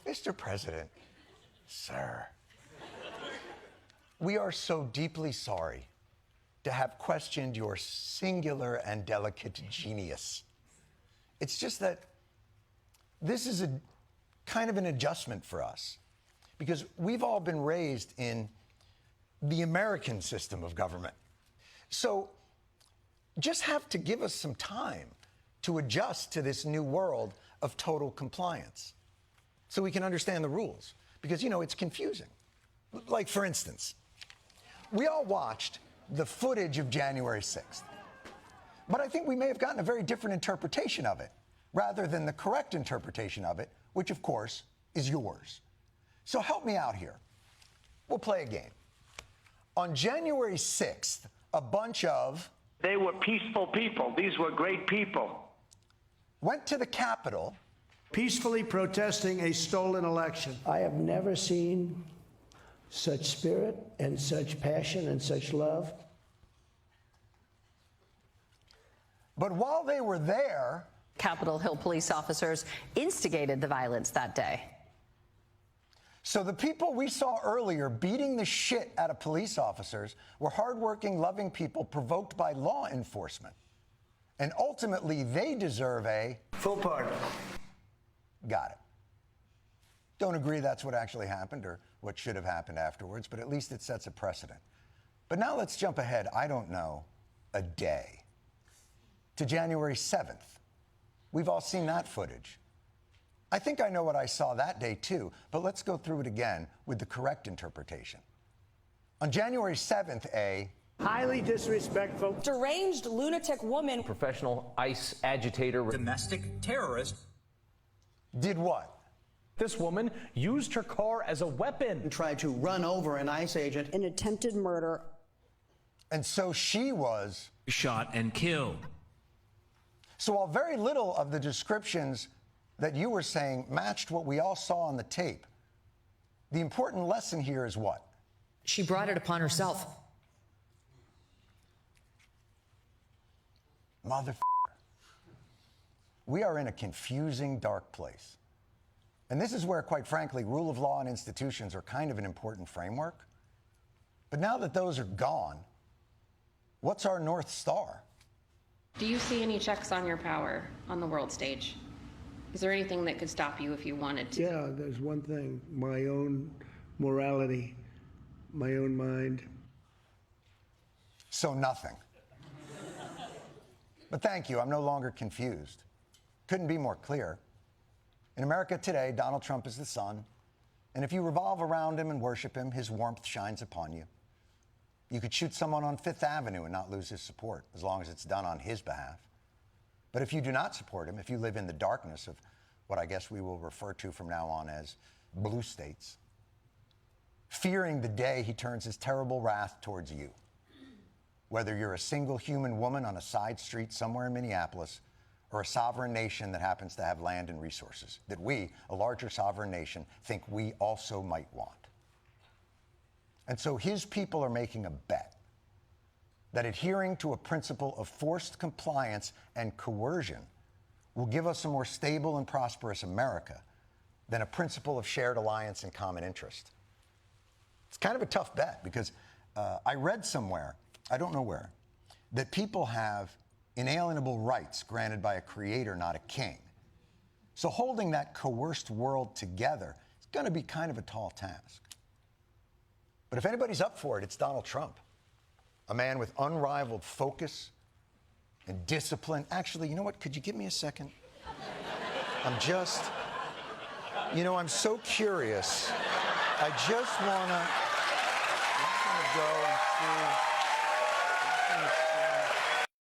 Mr. President, sir, we are so deeply sorry to have questioned your singular and delicate genius. It's just that this is a kind of an adjustment for us because we've all been raised in the American system of government. So just have to give us some time to adjust to this new world of total compliance so we can understand the rules because, you know, it's confusing. Like, for instance, we all watched the footage of January 6th, but I think we may have gotten a very different interpretation of it rather than the correct interpretation of it, which, of course, is yours. So help me out here. We'll play a game. On January 6th, a bunch of... They were peaceful people. These were great people. Went to the Capitol. Peacefully protesting a stolen election. I have never seen such spirit and such passion and such love. But while they were there... Capitol Hill police officers instigated the violence that day. So the people we saw earlier beating the shit out of police officers were hardworking, loving people provoked by law enforcement. And ultimately, they deserve a... Full pardon. Got it. Don't agree that's what actually happened or what should have happened afterwards, but at least it sets a precedent. But now let's jump ahead, I don't know, a day, to January 7th. We've all seen that footage. I think I know what I saw that day, too, but let's go through it again with the correct interpretation. On January 7th, a Highly disrespectful, deranged lunatic woman, professional ICE agitator, domestic terrorist, did what? This woman used her car as a weapon. And tried to run over an ICE agent. an attempted murder. And so she was shot and killed. So while very little of the descriptions that you were saying matched what we all saw on the tape, the important lesson here is what? She brought it upon herself. Motherfucker. We are in a confusing, dark place. And this is where, quite frankly, rule of law and institutions are kind of an important framework. But now that those are gone, what's our North Star? Do you see any checks on your power on the world stage? Is there anything that could stop you if you wanted to? Yeah, there's one thing, my own morality, my own mind. So nothing. But thank you, I'm no longer confused. Couldn't be more clear. In America today, Donald Trump is the sun, and if you revolve around him and worship him, his warmth shines upon you. You could shoot someone on Fifth Avenue and not lose his support, as long as it's done on his behalf. But if you do not support him, if you live in the darkness of what I guess we will refer to from now on as blue states, fearing the day he turns his terrible wrath towards you, whether you're a single human woman on a side street somewhere in Minneapolis or a sovereign nation that happens to have land and resources that we, a larger sovereign nation, think we also might want. And so his people are making a bet that adhering to a principle of forced compliance and coercion will give us a more stable and prosperous America than a principle of shared alliance and common interest. It's kind of a tough bet because I read somewhere, I don't know where, that people have inalienable rights granted by a creator, not a king. So holding that coerced world together is going to be kind of a tall task. But if anybody's up for it, it's Donald Trump, a man with unrivaled focus and discipline. Actually, you know what? Could you give me a second? I'm so curious. I just want to go and see.